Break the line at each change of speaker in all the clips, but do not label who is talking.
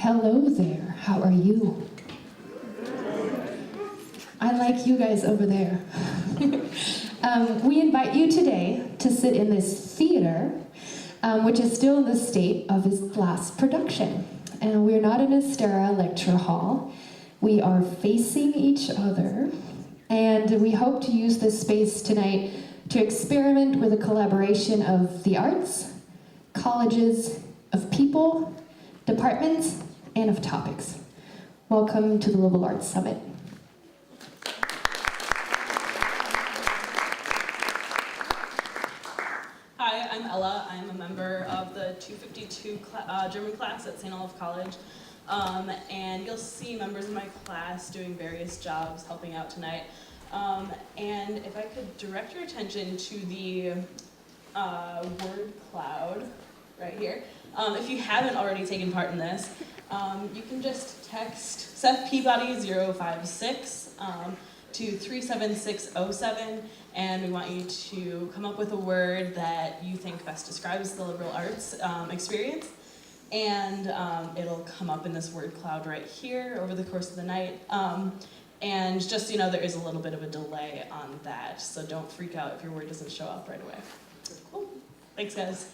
Hello there, how are you? I like you guys over there. We invite you today to sit in this theater, which is still in the state of its last production. And we're not in a sterile lecture hall. We are facing each other, and we hope to use this space tonight to experiment with a collaboration of the arts, colleges, of people, departments, and of topics. Welcome to the Liberal Arts Summit.
Hi, I'm Ella. I'm a member of the 252 German class at St. Olaf College. And you'll see members of my class doing various jobs helping out tonight. And if I could direct your attention to the word cloud right here. If you haven't already taken part in this, you can just text Seth Peabody 056 to 37607, and we want you to come up with a word that you think best describes the liberal arts experience. And it'll come up in this word cloud right here over the course of the night. And just so you know, there is a little bit of a delay on that, so don't freak out if your word doesn't show up right away. Cool. Thanks, guys.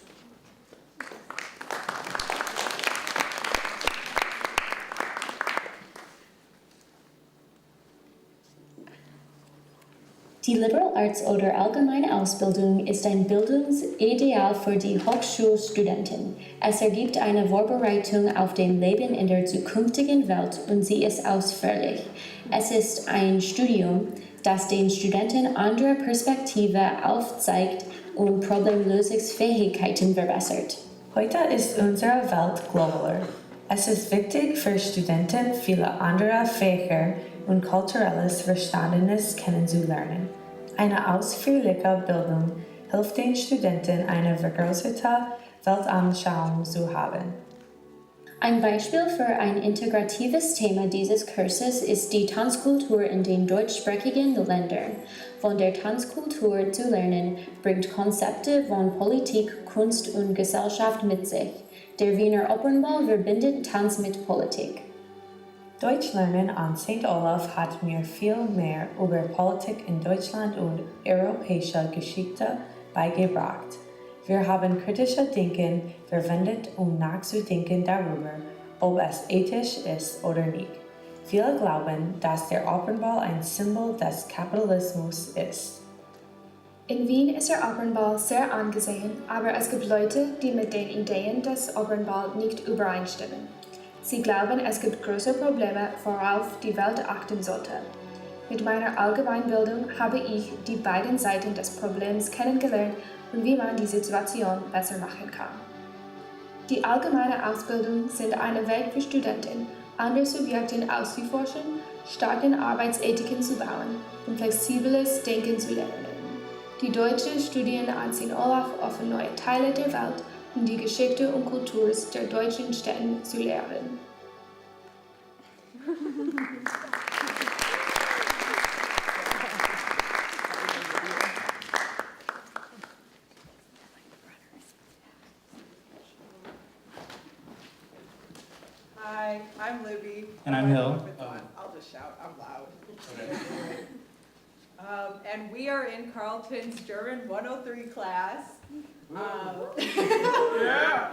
Die Liberal Arts oder allgemeine Ausbildung ist ein Bildungsideal für die Hochschulstudentin. Es ergibt eine Vorbereitung auf das Leben in der zukünftigen Welt und sie ist ausführlich. Es ist ein Studium, das den Studenten andere Perspektiven aufzeigt und Problemlösungsfähigkeiten verbessert.
Heute ist unsere Welt globaler. Es ist wichtig für Studenten, viele andere Fächer und kulturelles Verständnis kennenzulernen. Eine ausführliche Bildung hilft den Studenten, eine vergrößerte Weltanschauung zu haben.
Ein Beispiel für ein integratives Thema dieses Kurses ist die Tanzkultur in den deutschsprachigen Ländern. Von der Tanzkultur zu lernen, bringt Konzepte von Politik, Kunst und Gesellschaft mit sich. Der Wiener Opernball verbindet Tanz mit Politik.
Deutsch lernen an St. Olaf hat mir viel mehr über Politik in Deutschland und europäische Geschichte beigebracht. Wir haben kritisches Denken verwendet, um nachzudenken darüber, ob es ethisch ist oder nicht. Viele glauben, dass der Opernball ein Symbol des Kapitalismus ist.
In Wien ist der Opernball sehr angesehen, aber es gibt Leute, die mit den Ideen des Opernballs nicht übereinstimmen. Sie glauben, es gibt große Probleme, worauf die Welt achten sollte. Mit meiner Allgemeinbildung habe ich die beiden Seiten des Problems kennengelernt und wie man die Situation besser machen kann. Die allgemeine Ausbildung sind ein Weg für Studenten, andere Subjekte auszuforschen, starke Arbeitsethiken zu bauen und flexibles Denken zu lernen. Die deutschen Studien an St. Olaf offenen neue Teile der Welt, um die Geschichte und Kultur der deutschen Städte zu lernen.
Hi, I'm Libby.
And I'm Hill.
I'll just shout, I'm loud. And we are in Carleton's German 103 class.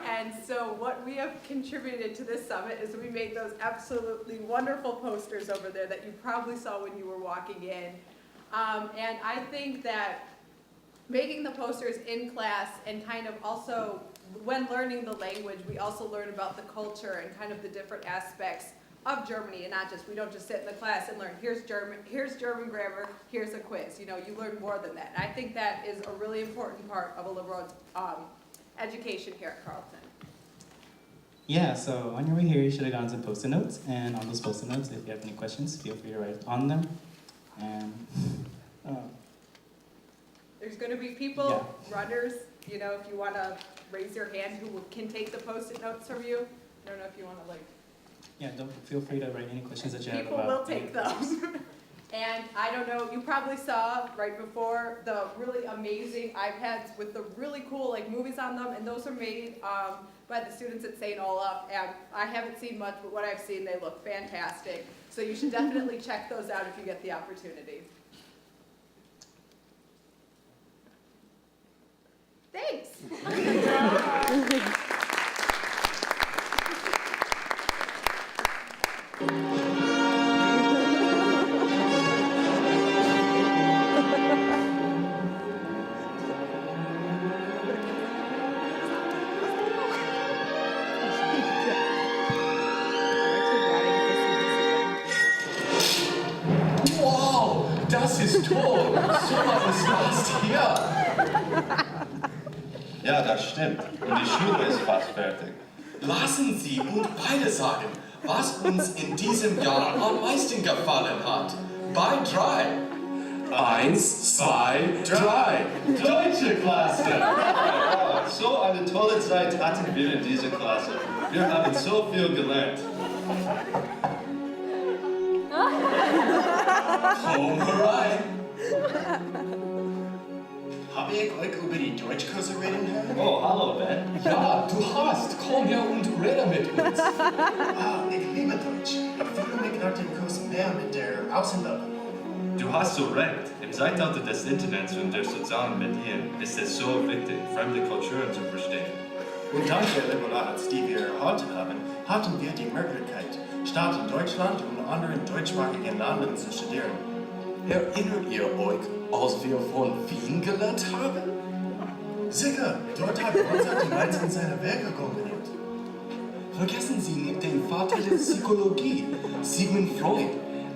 And so what we have contributed to this summit is we made those absolutely wonderful posters over there that you probably saw when you were walking in. And I think that making the posters in class and kind of also when learning the language, we also learn about the culture and kind of the different aspects of Germany, and not just, we don't just sit in the class and learn, here's German grammar, here's a quiz. You know, you learn more than that. And I think that is a really important part of a liberal education here at Carleton.
Yeah, so on your way here, you should have gone to Post-it notes, and on those Post-it notes, if you have any questions, feel free to write on them. And
there's going to be people, runners, you know, if you want to raise your hand, who can take the Post-it notes from you. I don't know if you want to, like...
Yeah, don't feel free to write any questions that you have about...
People will take them. And I don't know, you probably saw right before the really amazing iPads with the really cool like movies on them, and those are made by the students at St. Olaf, and I haven't seen much, but what I've seen, they look fantastic. So you should definitely check those out if you get the opportunity. Thanks.
Wow, das ist toll. So was fast hier.
Ja, das stimmt. Und die Schule ist fast fertig.
Lassen Sie uns beide sagen, was uns in diesem Jahr am meisten gefallen hat. Bei 3. 1, 2, 3. Deutsche Klasse.
Ja, so eine tolle Zeit hatten wir in dieser Klasse. Wir haben so viel gelernt.
Komm herein.
Habe ich euch über die Deutschkurse reden hören?
Oh, hallo Ben.
Ja, du hast. Komm her und rede mit uns.
Ich liebe Deutsch. Ich fühle mich nach dem Kurs mehr mit der Außenwelt.
Du hast so recht. Im Zeitalter des Internets und der sozialen Medien ist es so wichtig, fremde Kulturen zu verstehen.
Und dank der Liberalität, die wir heute haben, hatten wir die Möglichkeit, statt in Deutschland und anderen deutschsprachigen Ländern zu studieren.
Erinnert ihr euch, als wir von Wien gelernt haben?
Sicher, dort hat Mozart die meisten seiner Werke komponiert.
Vergessen Sie nicht den Vater der Psychologie, Sigmund Freud.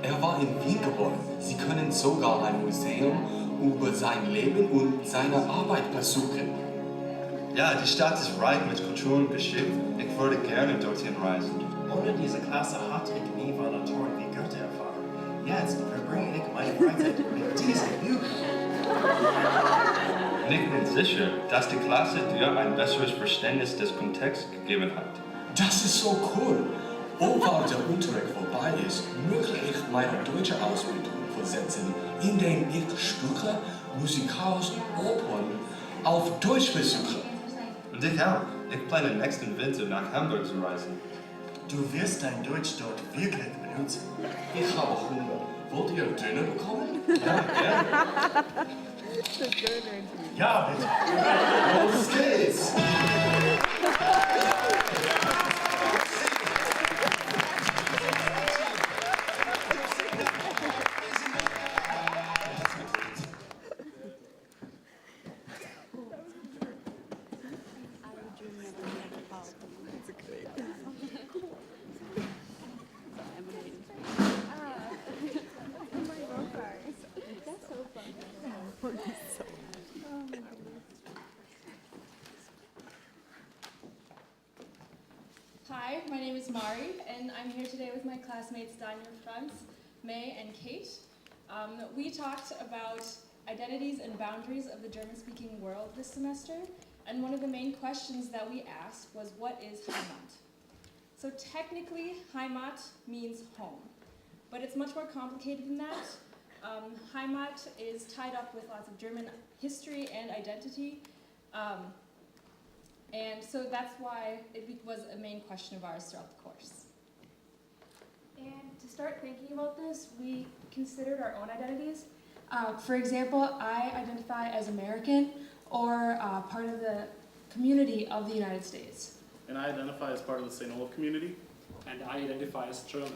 Er war in Wien geboren. Sie können sogar ein Museum über sein Leben und seine Arbeit besuchen.
Ja, die Stadt ist reich mit Kultur und Geschichte. Ich würde gerne dorthin reisen.
Ohne diese Klasse hatte ich nie Volontoren wie Goethe erfahren. Jetzt verbringe ich meine Freizeit mit diesen Büchern.
Und ich bin sicher, dass die Klasse dir ein besseres Verständnis des Kontexts gegeben hat.
Das ist so cool. Obwohl der Unterricht vorbei ist, möchte ich meine deutsche Ausbildung fortsetzen, indem ich Stücke, Musikals und Opern auf Deutsch besuche.
Und ich auch. Ich plane nächsten Winter nach Hamburg zu reisen.
Du wirst dein Deutsch dort wirklich benutzen.
Ich habe Hunger. Wollt ihr Döner bekommen?
Ja, gerne.
Ja, bitte.
Los geht's!
Hi, my name is Mari, and I'm here today with my classmates Daniel, Franz, May, and Kate. We talked about identities and boundaries of the German-speaking world this semester, and one of the main questions that we asked was, what is Heimat? So technically, Heimat means home, but it's much more complicated than that. Heimat is tied up with lots of German history and identity, and so that's why it was a main question of ours throughout the course. And to start thinking about this, we considered our own identities. For example, I identify as American or part of the community of the United States.
And I identify as part of the St. Olaf community.
And I identify as German.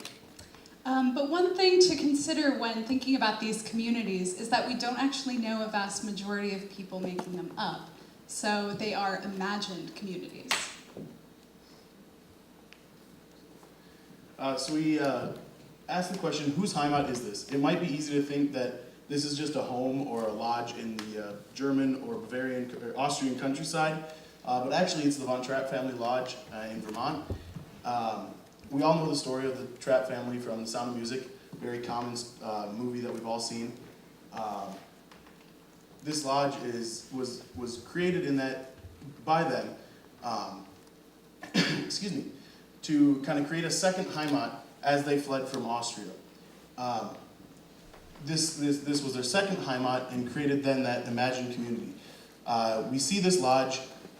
But one thing to consider when thinking about these communities is that we don't actually know a vast majority of people making them up. So they are imagined communities.
So we asked the question, whose Heimat is this? It might be easy to think that this is just a home or a lodge in the German or Bavarian or Austrian countryside, but actually it's the Von Trapp family lodge in Vermont. We all know the story of the Trapp family from The Sound of Music, very common movie that we've all seen. This lodge was created by them, excuse me, to kind of create a second Heimat as they fled from Austria. this was their second Heimat and created then that imagined community. We see this lodge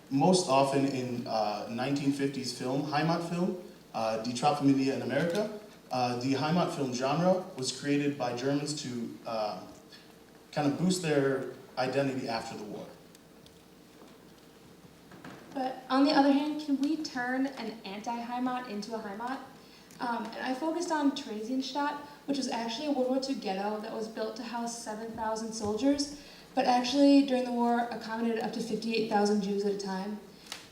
most often in 1950s film, Heimat film, Die Traumfamilie in America. The Heimat film genre was created by Germans to kind of boost their identity after the war.
But on the other hand, can we turn an anti-Heimat into a Heimat? And I focused on Theresienstadt, which was actually a World War II ghetto that was built to house 7,000 soldiers, but actually during the war accommodated up to 58,000 Jews at a time.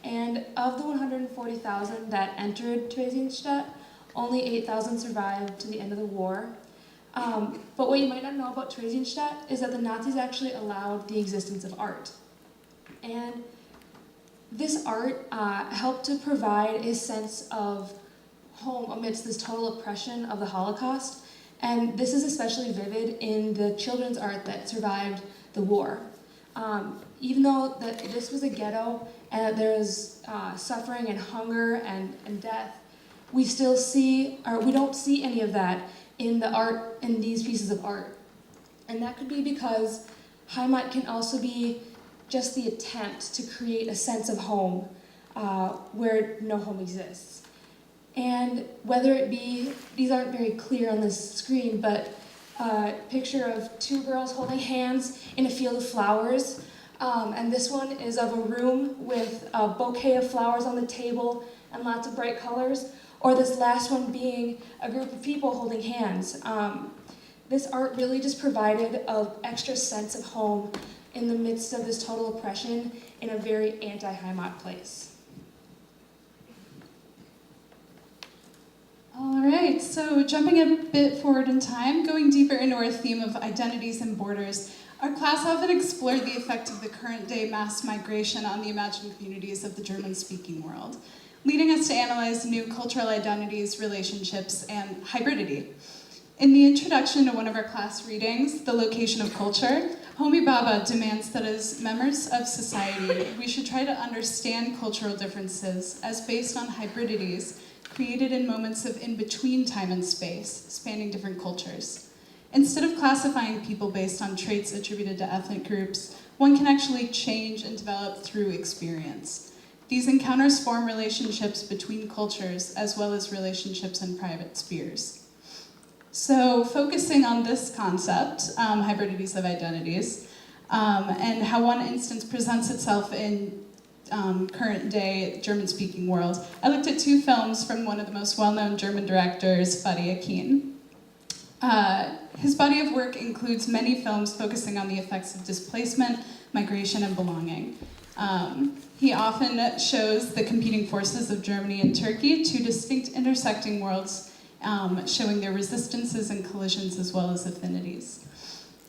And of the 140,000 that entered Theresienstadt, only 8,000 survived to the end of the war. But what you might not know about Theresienstadt is that the Nazis actually allowed the existence of art. And this art helped to provide a sense of home amidst this total oppression of the Holocaust. And this is especially vivid in the children's art that survived the war. Even though this was a ghetto and that there was suffering and hunger and death, we still see, or we don't see any of that in the art, in these pieces of art. And that could be because Heimat can also be just the attempt to create a sense of home where no home exists. And whether it be, these aren't very clear on this screen, but a picture of two girls holding hands in a field of flowers. And this one is of a room with a bouquet of flowers on the table and lots of bright colors. Or this last one being a group of people holding hands. This art really just provided an extra sense of home in the midst of this total oppression in a very anti-Heimat place.
All right, so jumping a bit forward in time, going deeper into our theme of identities and borders, our class often explored the effect of the current day mass migration on the imagined communities of the German-speaking world, leading us to analyze new cultural identities, relationships, and hybridity. In the introduction to one of our class readings, The Location of Culture, Homi Bhabha demands that as members of society, we should try to understand cultural differences as based on hybridities created in moments of in-between time and space, spanning different cultures. Instead of classifying people based on traits attributed to ethnic groups, one can actually change and develop through experience. These encounters form relationships between cultures as well as relationships in private spheres. So focusing on this concept, hybridities of identities, and how one instance presents itself in current day German-speaking world, I looked at two films from one of the most well-known German directors, Fadia Keen. His body of work includes many films focusing on the effects of displacement, migration, and belonging. He often shows the competing forces of Germany and Turkey, two distinct intersecting worlds, showing their resistances and collisions as well as affinities.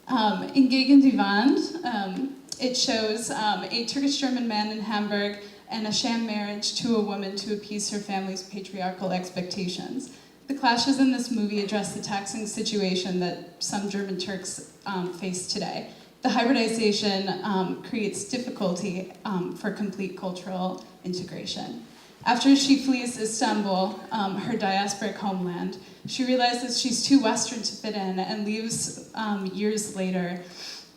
In Gegen die Wand, it shows a Turkish-German man in Hamburg and a sham marriage to a woman to appease her family's patriarchal expectations. The clashes in this movie address the taxing situation that some German Turks face today. The hybridization creates difficulty for complete cultural integration. After she flees Istanbul, her diasporic homeland, she realizes she's too Western to fit in and leaves years later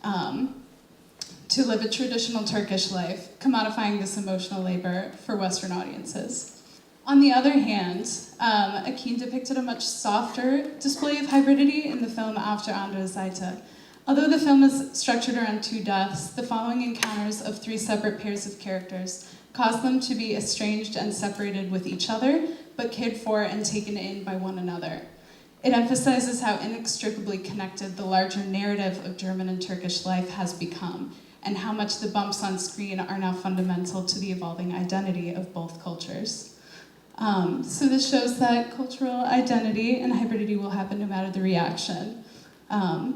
to live a traditional Turkish life, commodifying this emotional labor for Western audiences. On the other hand, Akin depicted a much softer display of hybridity in the film Auf der anderen Seite. Although the film is structured around two deaths, the following encounters of three separate pairs of characters cause them to be estranged and separated with each other, but cared for and taken in by one another. It emphasizes how inextricably connected the larger narrative of German and Turkish life has become, and how much the bumps on screen are now fundamental to the evolving identity of both cultures. So this shows that cultural identity and hybridity will happen no matter the reaction.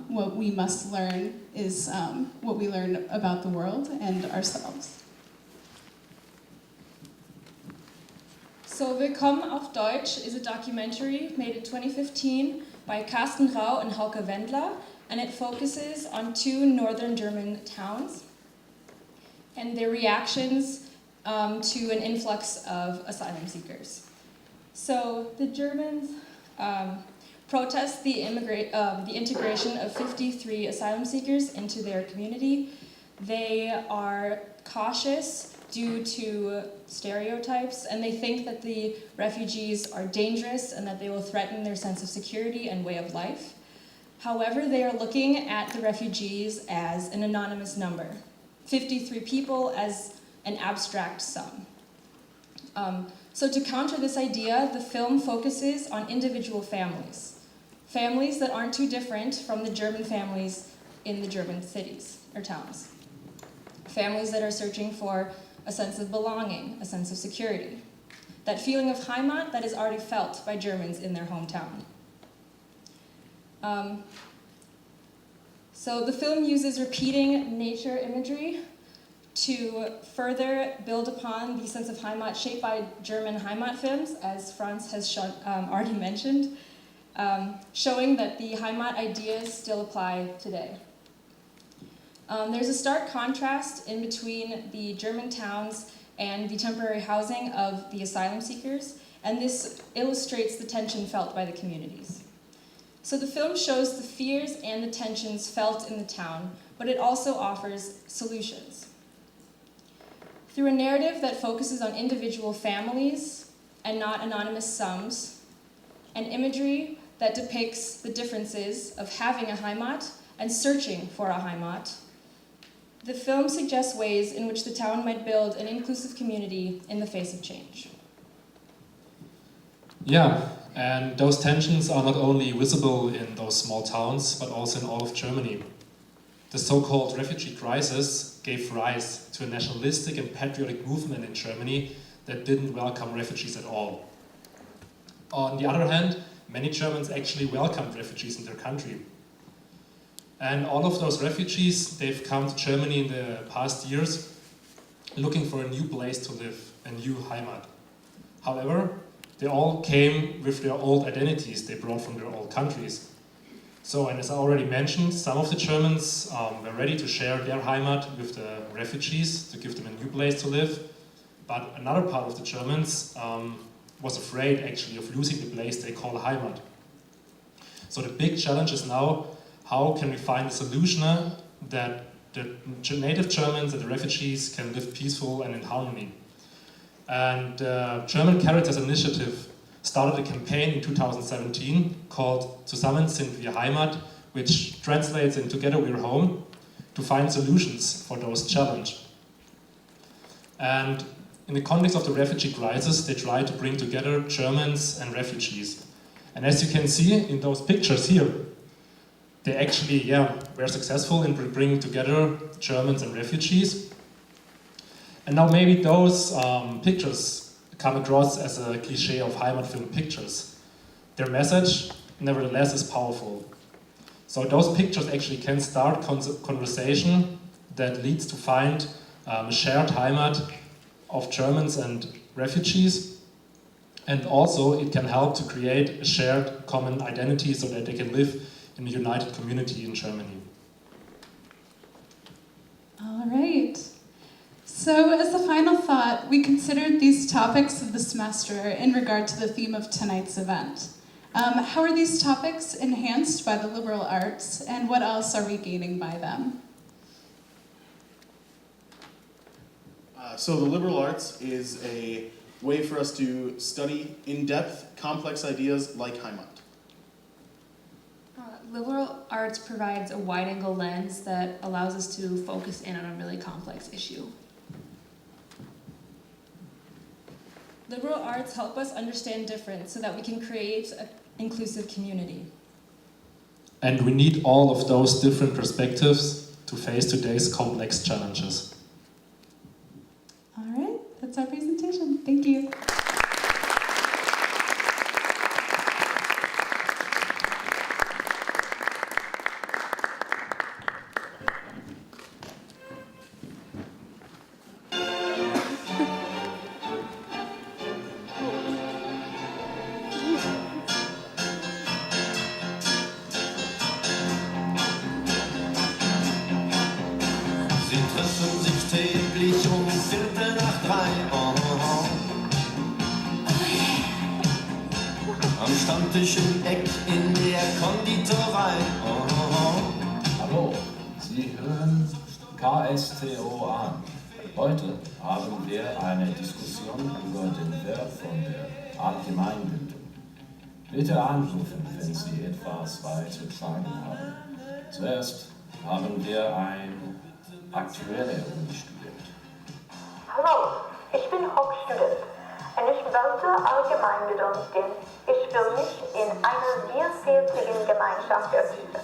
What we must learn is what we learn about the world and ourselves.
So Willkommen auf Deutsch is a documentary made in 2015 by Carsten Rau and Hauke Wendler, and it focuses on two northern German towns and their reactions to an influx of asylum seekers. So the Germans protest the integration of 53 asylum seekers into their community. They are cautious due to stereotypes, and they think that the refugees are dangerous and that they will threaten their sense of security and way of life. However, they are looking at the refugees as an anonymous number, 53 people as an abstract sum. So to counter this idea, the film focuses on individual families. Families that aren't too different from the German families in the German cities or towns. Families that are searching for a sense of belonging, a sense of security. That feeling of Heimat that is already felt by Germans in their hometown. So the film uses repeating nature imagery to further build upon the sense of Heimat shaped by German Heimat films, as Franz has already mentioned, showing that the Heimat ideas still apply today. There's a stark contrast in between the German towns and the temporary housing of the asylum seekers, and this illustrates the tension felt by the communities. So the film shows the fears and the tensions felt in the town, but it also offers solutions. Through a narrative that focuses on individual families and not anonymous sums, and imagery that depicts the differences of having a Heimat and searching for a Heimat, the film suggests ways in which the town might build an inclusive community in the face of change.
Yeah, and those tensions are not only visible in those small towns, but also in all of Germany. The so-called refugee crisis gave rise to a nationalistic and patriotic movement in Germany that didn't welcome refugees at all. On the other hand, many Germans actually welcomed refugees in their country. And all of those refugees, they've come to Germany in the past years looking for a new place to live, a new Heimat. However, they all came with their old identities they brought from their old countries. So, and as I already mentioned, some of the Germans were ready to share their Heimat with the refugees to give them a new place to live. But another part of the Germans was afraid actually of losing the place they call Heimat. So the big challenge is now, how can we find a solution that the native Germans and the refugees can live peaceful and in harmony? And German Caritas Initiative started a campaign in 2017 called Zusammen sind wir Heimat, which translates in Together We're Home, to find solutions for those challenges. And in the context of the refugee crisis, they tried to bring together Germans and refugees. And as you can see in those pictures here, they actually were successful in bringing together Germans and refugees. And now maybe those pictures come across as a cliche of Heimat film pictures. Their message, nevertheless, is powerful. So those pictures actually can start conversation that leads to find a shared Heimat of Germans and refugees. And also it can help to create a shared common identity so that they can live in a united community in Germany.
All right. So as a final thought, we considered these topics of the semester in regard to the theme of tonight's event. How are these topics enhanced by the liberal arts, and what else are we gaining by them?
So the liberal arts is a way for us to study in-depth, complex ideas like Heimat.
Liberal arts provides a wide-angle lens that allows us to focus in on a really complex issue.
Liberal arts help us understand difference so that we can create an inclusive community.
And we need all of those different perspectives to face today's complex challenges.
All right, that's our presentation. Thank you.
Stammtisch im Eck in der Konditorei. Oh, oh, oh.
Hallo, Sie hören KSTO an. Heute haben wir eine Diskussion über den Wert von der Allgemeinbildung. Bitte anrufen, wenn Sie etwas beizutragen haben. Zuerst haben wir ein aktueller Uni-Student.
Hallo, ich bin Hauptstudent und ich wollte Allgemeinbildung, denn ich will mich in einer vielfältigen Gemeinschaft vertiefen.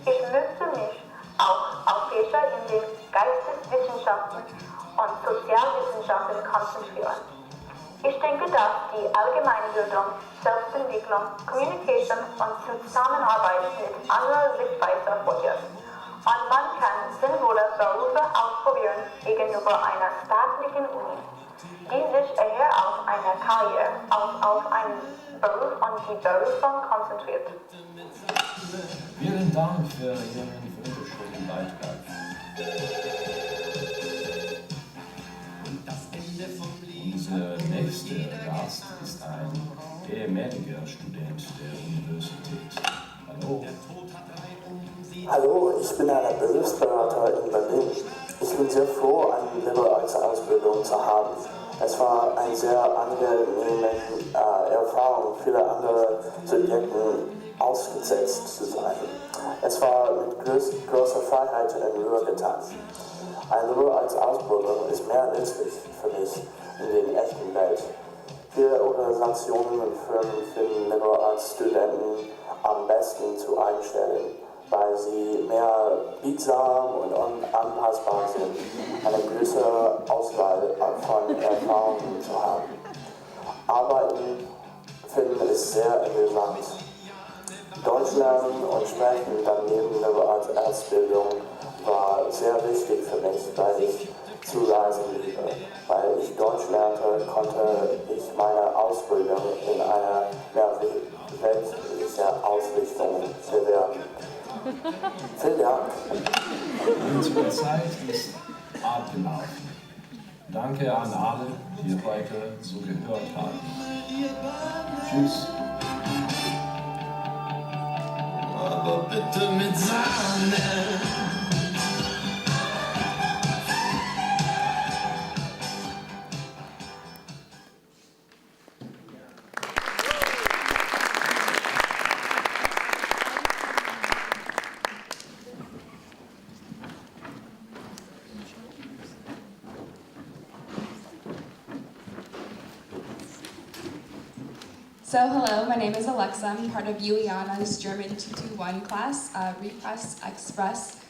Ich möchte mich auch auf Fächer in den Geisteswissenschaften und Sozialwissenschaften konzentrieren. Ich denke, dass die Allgemeinbildung, Selbstentwicklung, Communication und Zusammenarbeit mit anderen Sichtweisen fordert. Und man kann sinnvolle Berufe ausprobieren gegenüber einer staatlichen Uni, die sich eher auf eine Karriere als auf einen Beruf und die Berufung konzentriert.
Vielen Dank für Ihren wunderschönen Beitrag. Unser nächster Gast ist ein ehemaliger Student der Universität. Hallo.
Hallo, ich bin ein Berufsberater in Berlin. Ich bin sehr froh, eine Liberal Arts Ausbildung zu haben. Es war eine sehr angenehme Erfahrung, viele andere Subjekten ausgesetzt zu sein. Es war mit großer Freiheit und Ruhe getan. Eine Liberal Arts Ausbildung ist mehr nützlich für mich in der echten Welt. Viele Organisationen und Firmen finden Liberal Arts Studenten am besten zu einstellen, weil sie mehr biegsam und anpassbar sind, eine größere Auswahl von Erfahrungen zu haben. Arbeiten finden ist sehr interessant. Deutsch lernen und sprechen daneben der Ausbildung war sehr wichtig für mich, weil ich zu reisen liebe. Weil ich Deutsch lernte, konnte ich meine Ausbildung in einer mehr weltlichen Ausrichtung bewerben. Vielen Dank.
Unsere Zeit ist abgelaufen. Danke an alle, die heute zugehört haben. Tschüss.
Aber bitte mit Sahne.
So hello, my name is Alexa. I'm part of Juliana's German 221 class, Repress, Express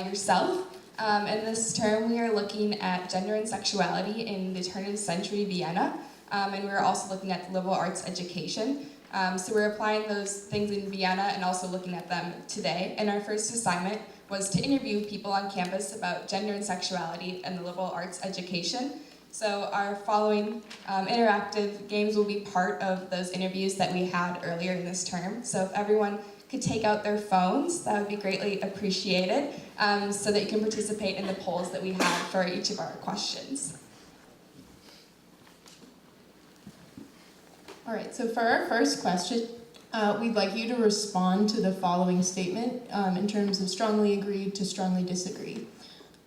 Yourself. And this term we are looking at gender and sexuality in the turn of the century Vienna. And we're also looking at liberal arts education. So we're applying those things in Vienna and also looking at them today. And our first assignment was to interview people on campus about gender and sexuality and the liberal arts education. So our following interactive games will be part of those interviews that we had earlier in this term. So if everyone could take out their phones, that would be greatly appreciated, so that you can participate in the polls that we have for each of our questions.
All right, so for our first question, we'd like you to respond to the following statement in terms of strongly agree to strongly disagree.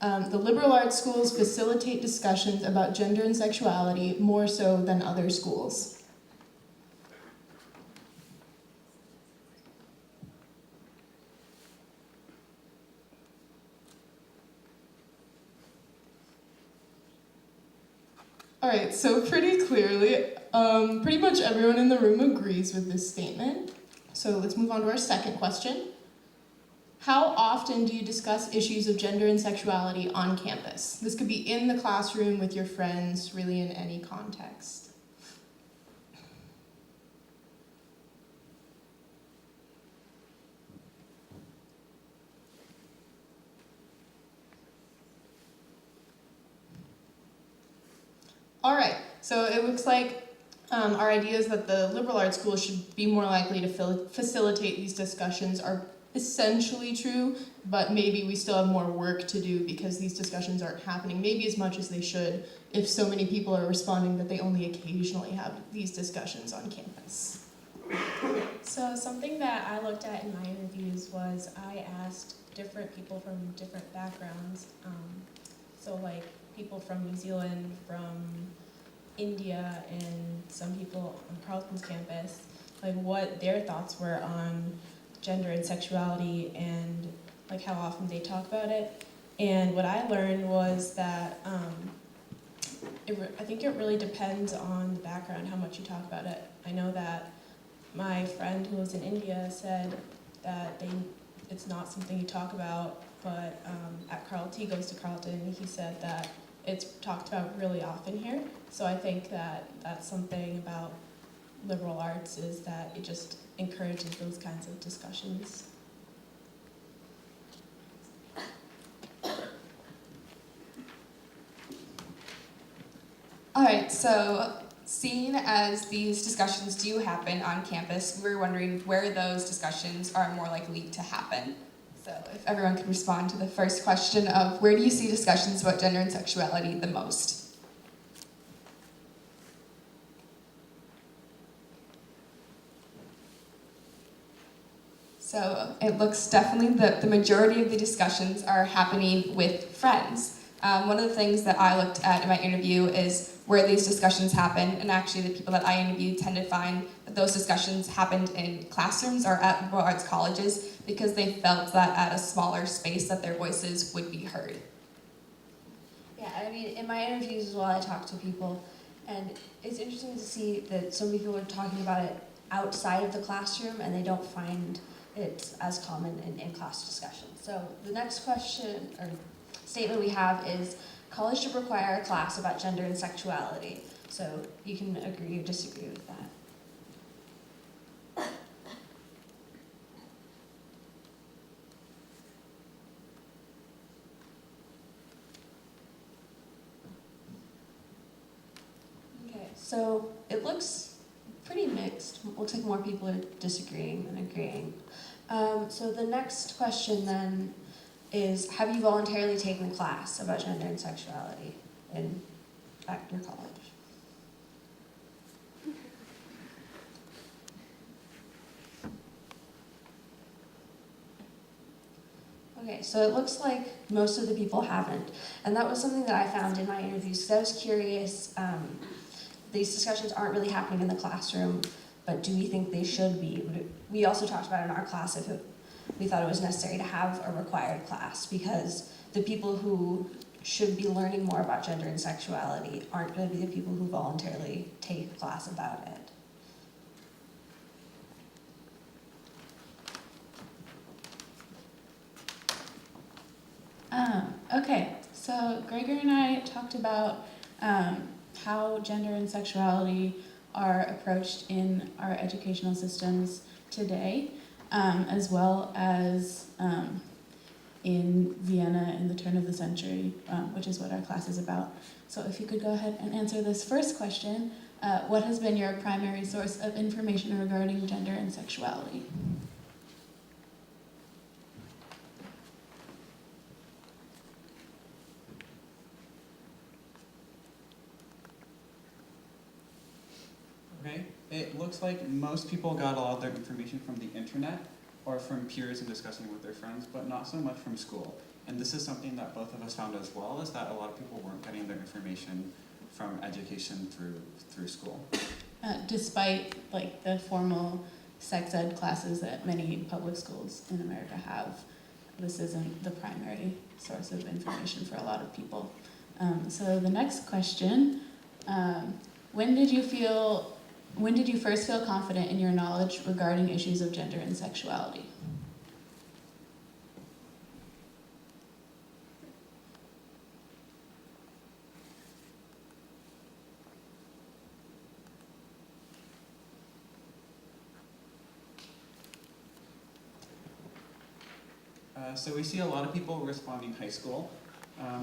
The liberal arts schools facilitate discussions about gender and sexuality more so than other schools. All right, so pretty clearly, pretty much everyone in the room agrees with this statement. So let's move on to our second question. How often do you discuss issues of gender and sexuality on campus? This could be in the classroom with your friends, really in any context. All right, so it looks like our idea is that the liberal arts schools should be more likely to facilitate these discussions are essentially true, but maybe we still have more work to do because these discussions aren't happening maybe as much as they should if so many people are responding that they only occasionally have these discussions on campus.
So something that I looked at in my interviews was I asked different people from different backgrounds. So like people from New Zealand, from India, and some people on Carleton's campus, like what their thoughts were on gender and sexuality and like how often they talk about it. And what I learned was that I think it really depends on the background, how much you talk about it. I know that my friend who was in India said that it's not something you talk about, but at Carleton, he goes to Carleton, and he said that it's talked about really often here. So I think that that's something about liberal arts, is that it just encourages those kinds of discussions.
All right, so seeing as these discussions do happen on campus, we were wondering where those discussions are more likely to happen. So if everyone can respond to the first question of where do you see discussions about gender and sexuality the most? So it looks definitely that the majority of the discussions are happening with friends. One of the things that I looked at in my interview is where these discussions happen, and actually the people that I interviewed tend to find that those discussions happened in classrooms or at liberal arts colleges because they felt that at a smaller space that their voices would be heard.
Yeah, I mean, in my interviews as well, I talk to people, and it's interesting to see that so many people are talking about it outside of the classroom, and they don't find it as common in in-class discussions. So the next question, or statement we have is, college should require a class about gender and sexuality. So you can agree or disagree with that. Okay, so it looks pretty mixed. Looks like more people are disagreeing than agreeing. So the next question then is, have you voluntarily taken a class about gender and sexuality at your college? Okay, so it looks like most of the people haven't. And that was something that I found in my interviews, because I was curious. These discussions aren't really happening in the classroom, but do we think they should be? We also talked about in our class if we thought it was necessary to have a required class, because the people who should be learning more about gender and sexuality aren't going to be the people who voluntarily take a class about it.
Okay, so Gregor and I talked about how gender and sexuality are approached in our educational systems today, as well as in Vienna in the turn of the century, which is what our class is about. So if you could go ahead and answer this first question, what has been your primary source of information regarding gender and sexuality?
Okay, it looks like most people got a lot of their information from the internet or from peers and discussing with their friends, but not so much from school. And this is something that both of us found as well, is that a lot of people weren't getting their information from education through school.
Despite like the formal sex ed classes that many public schools in America have, this isn't the primary source of information for a lot of people. So the next question, when did you first feel confident in your knowledge regarding issues of gender and sexuality?
So we see a lot of people responding high school,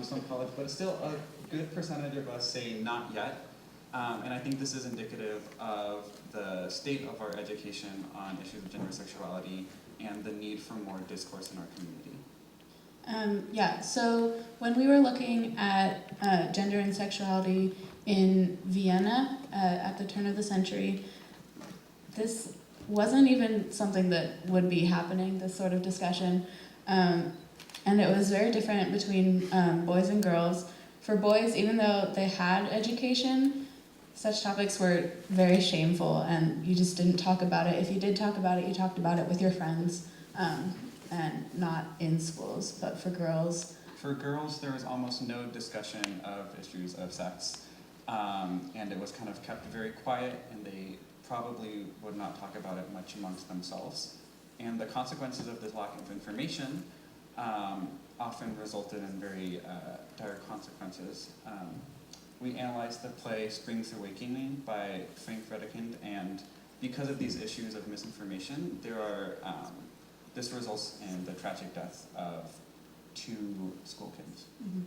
some college, but it's still a good percentage of us say not yet. And I think this is indicative of the state of our education on issues of gender and sexuality and the need for more discourse in our community.
Yeah, so when we were looking at gender and sexuality in Vienna at the turn of the century, this
wasn't even something that would be happening, this sort of discussion. And it was very different between boys and girls. For boys, even though they had education, such topics were very shameful, and you just didn't talk about it. If you did talk about it, you talked about it with your friends, and not in schools. But for girls,
there was almost no discussion of issues of sex, and it was kind of kept very quiet, and they probably would not talk about it much amongst themselves. And the consequences of this lack of information often resulted in very dire consequences. We analyzed the play Spring's Awakening by Frank Wedekind, and because of these issues of misinformation, this results in the tragic death of 2 school kids.
Mm-hmm.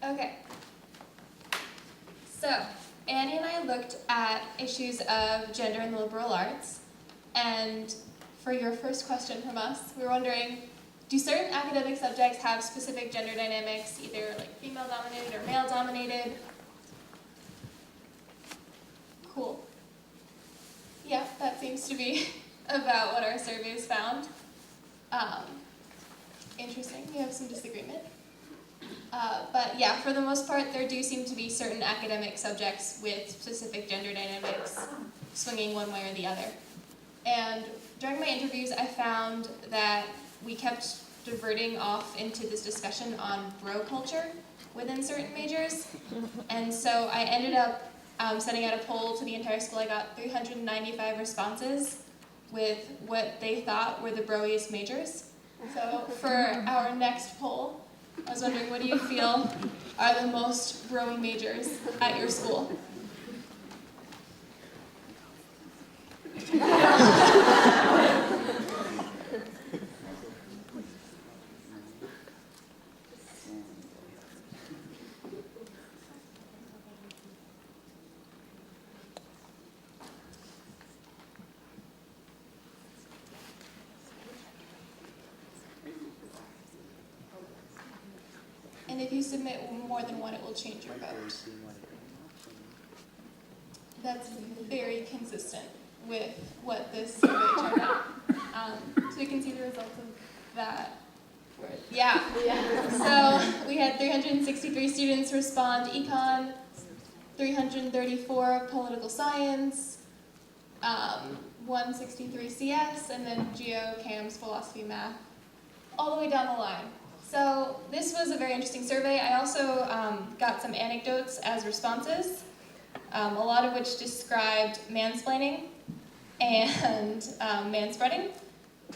Okay. So, Annie and I looked at issues of gender in the liberal arts, and for your first question from us, we were wondering, do certain academic subjects have specific gender dynamics, either like female-dominated or male-dominated? Cool. Yeah, that seems to be about what our surveys found. Interesting, we have some disagreement. But yeah, for the most part, there do seem to be certain academic subjects with specific gender dynamics swinging one way or the other. And during my interviews, I found that we kept diverting off into this discussion on bro culture within certain majors. And so I ended up sending out a poll to the entire school. I got 395 responses with what they thought were the broiest majors. So for our next poll, I was wondering, what do you feel are the most broy majors at your school? And if you submit more than one, it will change your vote. That's very consistent with what this survey turned out. So we can see the results of that. Yeah. So we had 363 students respond econ, 334 political science, 163 CS, and then geo, cams, philosophy, math, all the way down the line. So this was a very interesting survey. I also got some anecdotes as responses, a lot of which described mansplaining and manspreading.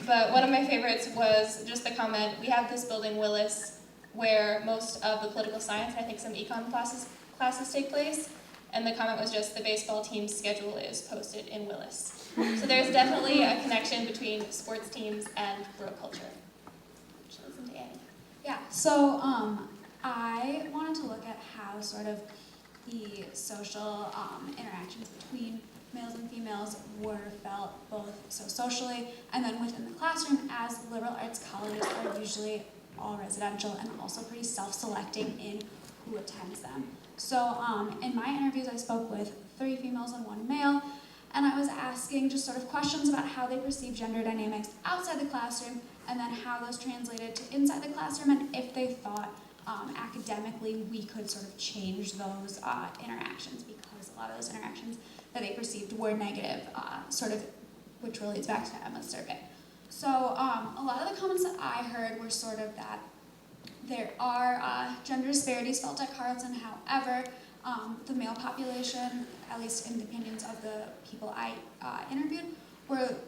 But one of my favorites was just the comment, we have this building, Willis, where most of the political science, and I think some econ classes take place. And the comment was just, the baseball team's schedule is posted in Willis. So there's definitely a connection between sports teams and bro culture. Listen to Annie.
Yeah, so I wanted to look at how sort of the social interactions between males and females were felt both socially and then within the classroom, as liberal arts colleges are usually all residential and also pretty self-selecting in who attends them. So in my interviews, I spoke with 3 females and 1 male, and I was asking just sort of questions about how they perceive gender dynamics outside the classroom, and then how those translated to inside the classroom, and if they thought academically we could sort of change those interactions, because a lot of those interactions that they perceived were negative, sort of, which relates back to Emma's survey. So a lot of the comments that I heard were sort of that there are gender disparities felt at Carleton. However, the male population, at least in the opinions of the people I interviewed,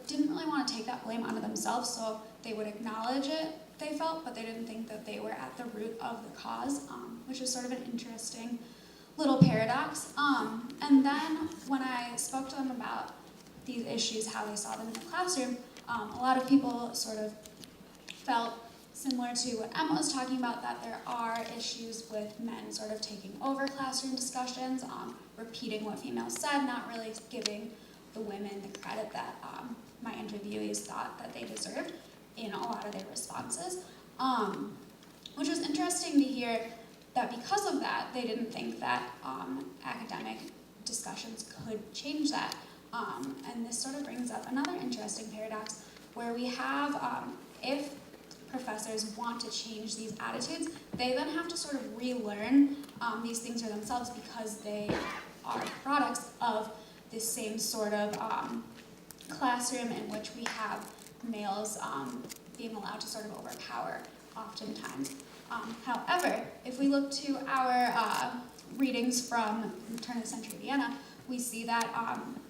didn't really want to take that blame onto themselves, so they would acknowledge it, they felt, but they didn't think that they were at the root of the cause, which is sort of an interesting little paradox. And then when I spoke to them about these issues, how they saw them in the classroom, a lot of people sort of felt similar to what Emma was talking about, that there are issues with men sort of taking over classroom discussions, repeating what females said, not really giving the women the credit that my interviewees thought that they deserved in a lot of their responses. which was interesting to hear that because of that, they didn't think that academic discussions could change that. And this sort of brings up another interesting paradox where we have, if professors want to change these attitudes, they then have to sort of relearn these things for themselves because they are products of this same sort of classroom in which we have males being allowed to sort of overpower oftentimes. However, if we look to our readings from the turn of the century Vienna, we see that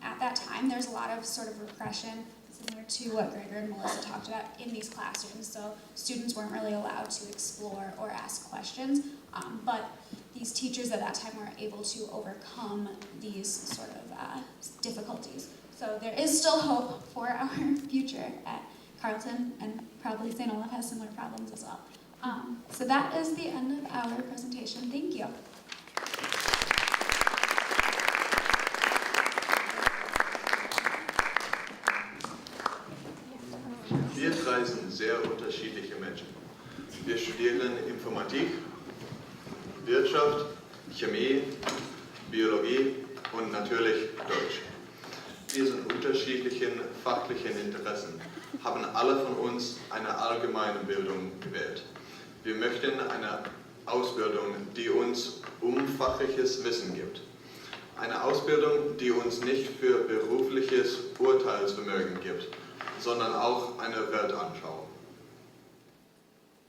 at that time there's a lot of sort of repression, similar to what Gregor and Melissa talked about in these classrooms. So students weren't really allowed to explore or ask questions, but these teachers at that time were able to overcome these sort of difficulties. So there is still hope for our future at Carleton, and probably St. Olaf has similar problems as well. So that is the end of our presentation. Thank you.
Wir drei sind sehr unterschiedliche Menschen. Wir studieren Informatik, Wirtschaft, Chemie, Biologie und natürlich Deutsch. Wir sind unterschiedlichen fachlichen Interessen, haben alle von uns eine allgemeine Bildung gewählt. Wir möchten eine Ausbildung, die uns fachliches Wissen gibt. Eine Ausbildung, die uns nicht für berufliches Urteilsvermögen gibt, sondern auch eine Weltanschauung.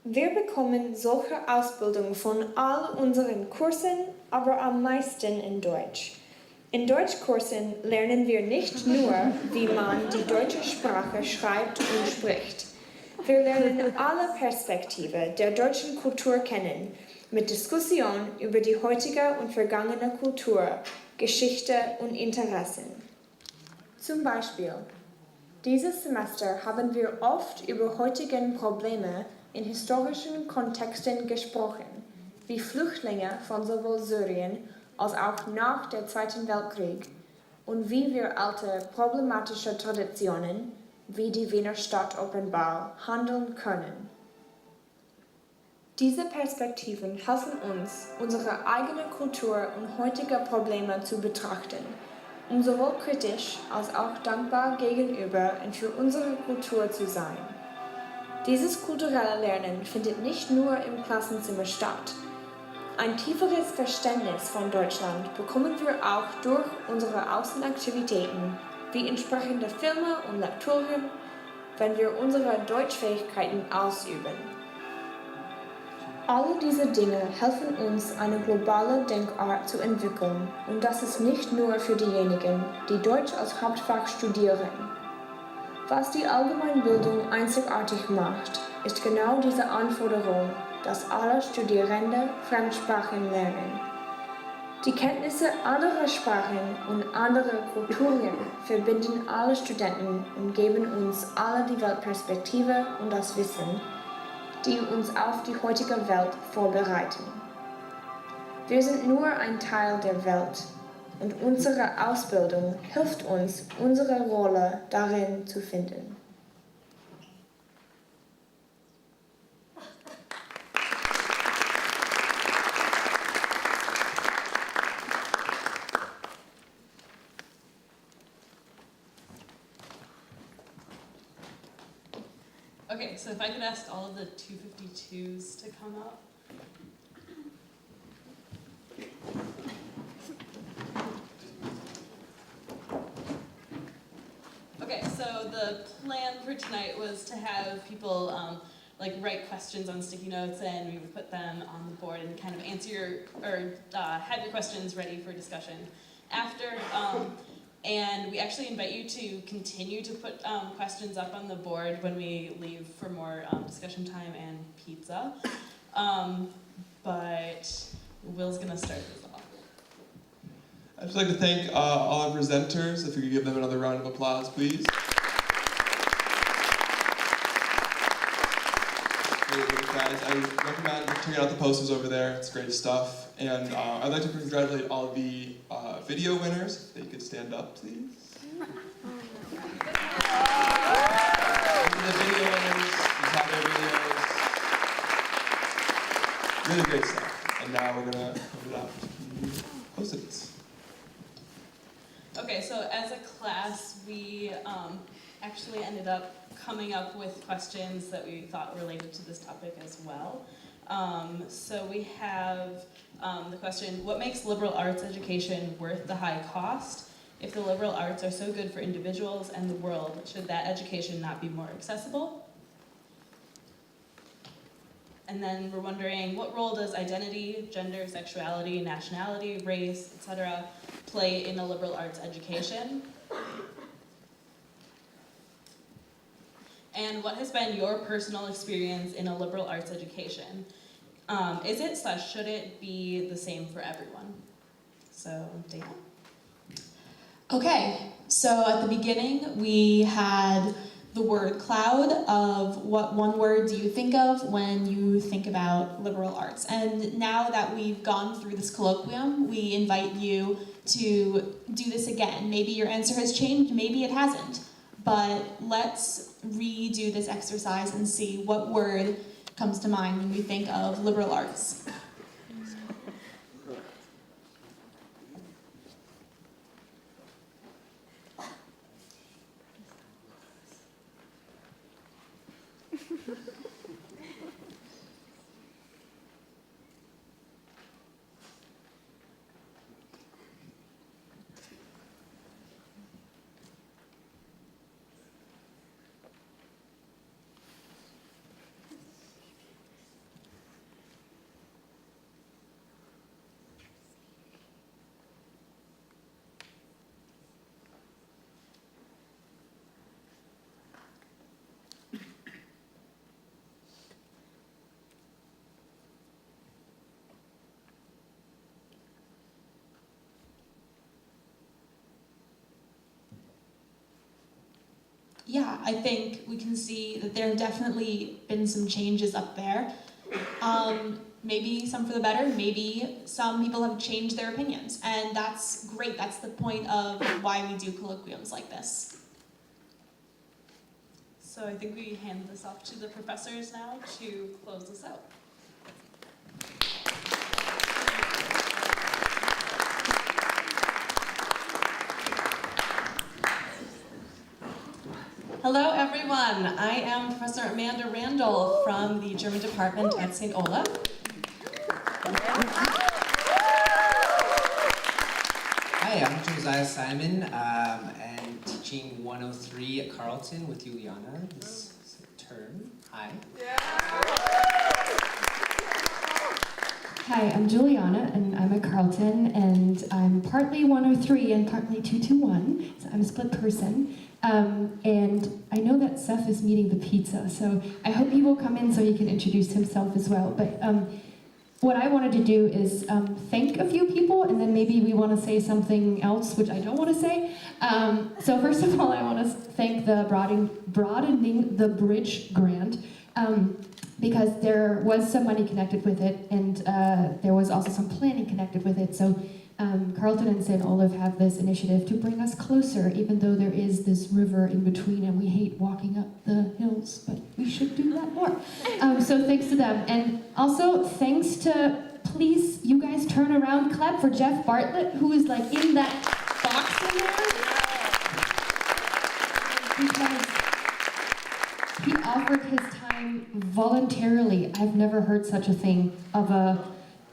Wir bekommen solche Ausbildung von all unseren Kursen, aber am meisten in Deutsch. In Deutschkursen lernen wir nicht nur, wie man die deutsche Sprache schreibt und spricht. Wir lernen alle Perspektiven der deutschen Kultur kennen, mit Diskussion über die heutige und vergangene Kultur, Geschichte und Interessen. Zum Beispiel, dieses Semester haben wir oft über heutige Probleme in historischen Kontexten gesprochen, wie Flüchtlinge von sowohl Syrien als auch nach dem Zweiten Weltkrieg und wie wir alte problematische Traditionen wie die Wiener Stadtopernbau handeln können. Diese Perspektiven helfen uns, unsere eigene Kultur und heutige Probleme zu betrachten, um sowohl kritisch als auch dankbar gegenüber und für unsere Kultur zu sein. Dieses kulturelle Lernen findet nicht nur im Klassenzimmer statt. Ein tieferes Verständnis von Deutschland bekommen wir auch durch unsere Außenaktivitäten, wie entsprechende Filme und Lekturen, wenn wir unsere Deutschfähigkeiten ausüben. Alle diese Dinge helfen uns, eine globale Denkart zu entwickeln, und das ist nicht nur für diejenigen, die Deutsch als Hauptfach studieren. Was die Allgemeinbildung einzigartig macht, ist genau diese Anforderung, dass alle Studierende Fremdsprachen lernen. Die Kenntnisse anderer Sprachen und anderer Kulturen verbinden alle Studenten und geben uns alle die Weltperspektive und das Wissen, die uns auf die heutige Welt vorbereiten. Wir sind nur ein Teil der Welt und unsere Ausbildung hilft uns, unsere Rolle darin zu finden.
Okay, so if I could ask all of the 252s to come up. Okay, so the plan for tonight was to have people write questions on sticky notes, and we would put them on the board and kind of answer have your questions ready for discussion after. And we actually invite you to continue to put questions up on the board when we leave for more discussion time and pizza. But Will's gonna start this off.
I'd just like to thank all our presenters. If you could give them another round of applause, please. Guys, I recommend checking out the posters over there. It's great stuff. And I'd like to congratulate all of the video winners. If they could stand up, please. The video winners, you have their videos. Really great stuff. And now we're gonna put it out to post-its.
Okay, so as a class, we actually ended up coming up with questions that we thought related to this topic as well. So we have the question, what makes liberal arts education worth the high cost? If the liberal arts are so good for individuals and the world, should that education not be more accessible? And then we're wondering, what role does identity, gender, sexuality, nationality, race, etc. play in a liberal arts education? And what has been your personal experience in a liberal arts education? Is it / should it be the same for everyone? So, Dana?
Okay, so at the beginning we had the word cloud of what one word do you think of when you think about liberal arts. And now that we've gone through this colloquium, we invite you to do this again. Maybe your answer has changed, maybe it hasn't. But let's redo this exercise and see what word comes to mind when we think of liberal arts. Yeah, I think we can see that there have definitely been some changes up there. Maybe some for the better, maybe some people have changed their opinions, and that's great. That's the point of why we do colloquiums like this.
So I think we hand this off to the professors now to close this out.
Hello everyone, I am Professor Amanda Randall from the German department at St. Olaf.
Hi, I'm Josiah Simon, and teaching 103 at Carleton with Juliana this term. Hi.
Hi, I'm Juliana, and I'm at Carleton, and I'm partly 103 and partly 221, so I'm a split person. And I know that Seth is meeting the pizza, so I hope he will come in so he can introduce himself as well. But what I wanted to do is thank a few people, and then maybe we want to say something else, which I don't want to say. So first of all, I want to thank the Broadening the Bridge grant, because there was some money connected with it, and there was also some planning connected with it. So Carleton and St. Olaf have this initiative to bring us closer, even though there is this river in between and we hate walking up the hills, but we should do that more. So thanks to them. And also thanks to, please, you guys turn around, clap for Jeff Bartlett, who is like in that box in there. Because he offered his time voluntarily. I've never heard such a thing of a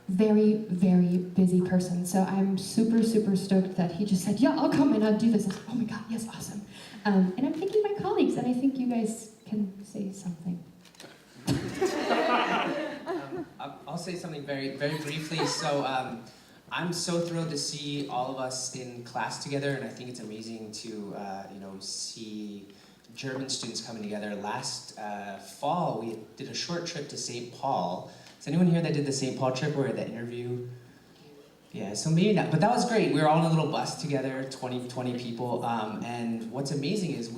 very, very busy person. So I'm super, super stoked that he just said, yeah, I'll come and I'll do this. I was like, oh my God, yes, awesome. And I'm thanking my colleagues, and I think you guys can say something.
I'll say something very, very briefly. So I'm so thrilled to see all of us in class together, and I think it's amazing to see German students coming together. Last fall, we did a short trip to St. Paul. Is anyone here that did the St. Paul trip or that interview? Yeah, so maybe not, but that was great. We were all in a little bus together, 20 people, and what's amazing is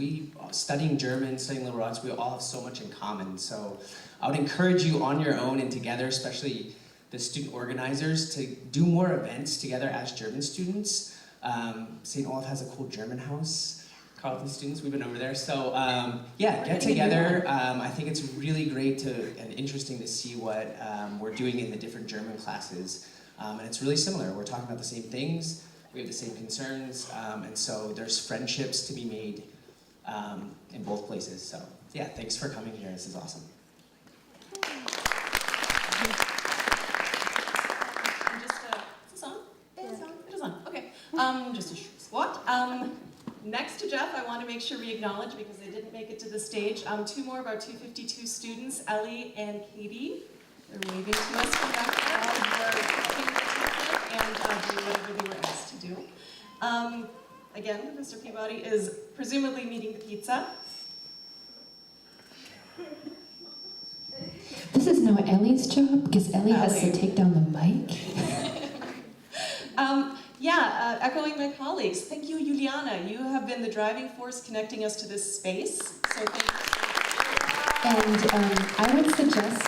studying German, studying liberal arts, we all have so much in common. So I would encourage you on your own and together, especially the student organizers, to do more events together as German students. St. Olaf has a cool German house. Carleton students, we've been over there. So yeah, get together. I think it's really great and interesting to see what we're doing in the different German classes. And it's really similar. We're talking about the same things, we have the same concerns, and so there's friendships to be made in both places. So yeah, thanks for coming here. This is awesome.
Is this on? It is on. Okay. Just a short spot. Next to Jeff, I want to make sure we acknowledge, because they didn't make it to the stage, two more of our 252 students, Ellie and Katie. They're waving to us from back there. They're helping and doing whatever they were asked to do. Again, Mr. Peabody is presumably meeting the pizza.
This is now Ellie's job, because Ellie has to take down the mic.
Echoing my colleagues, thank you, Juliana. You have been the driving force connecting us to this space, so thank you.
And I would suggest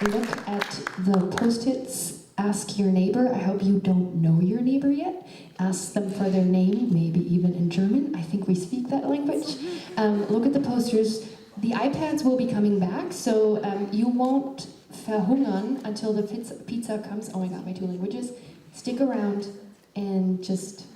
look at the Post-its, ask your neighbor. I hope you don't know your neighbor yet. Ask them for their name, maybe even in German. I think we speak that language. Look at the posters. The iPads will be coming back, so you won't verhungern until the pizza comes. Oh my god, my two languages. Stick around and just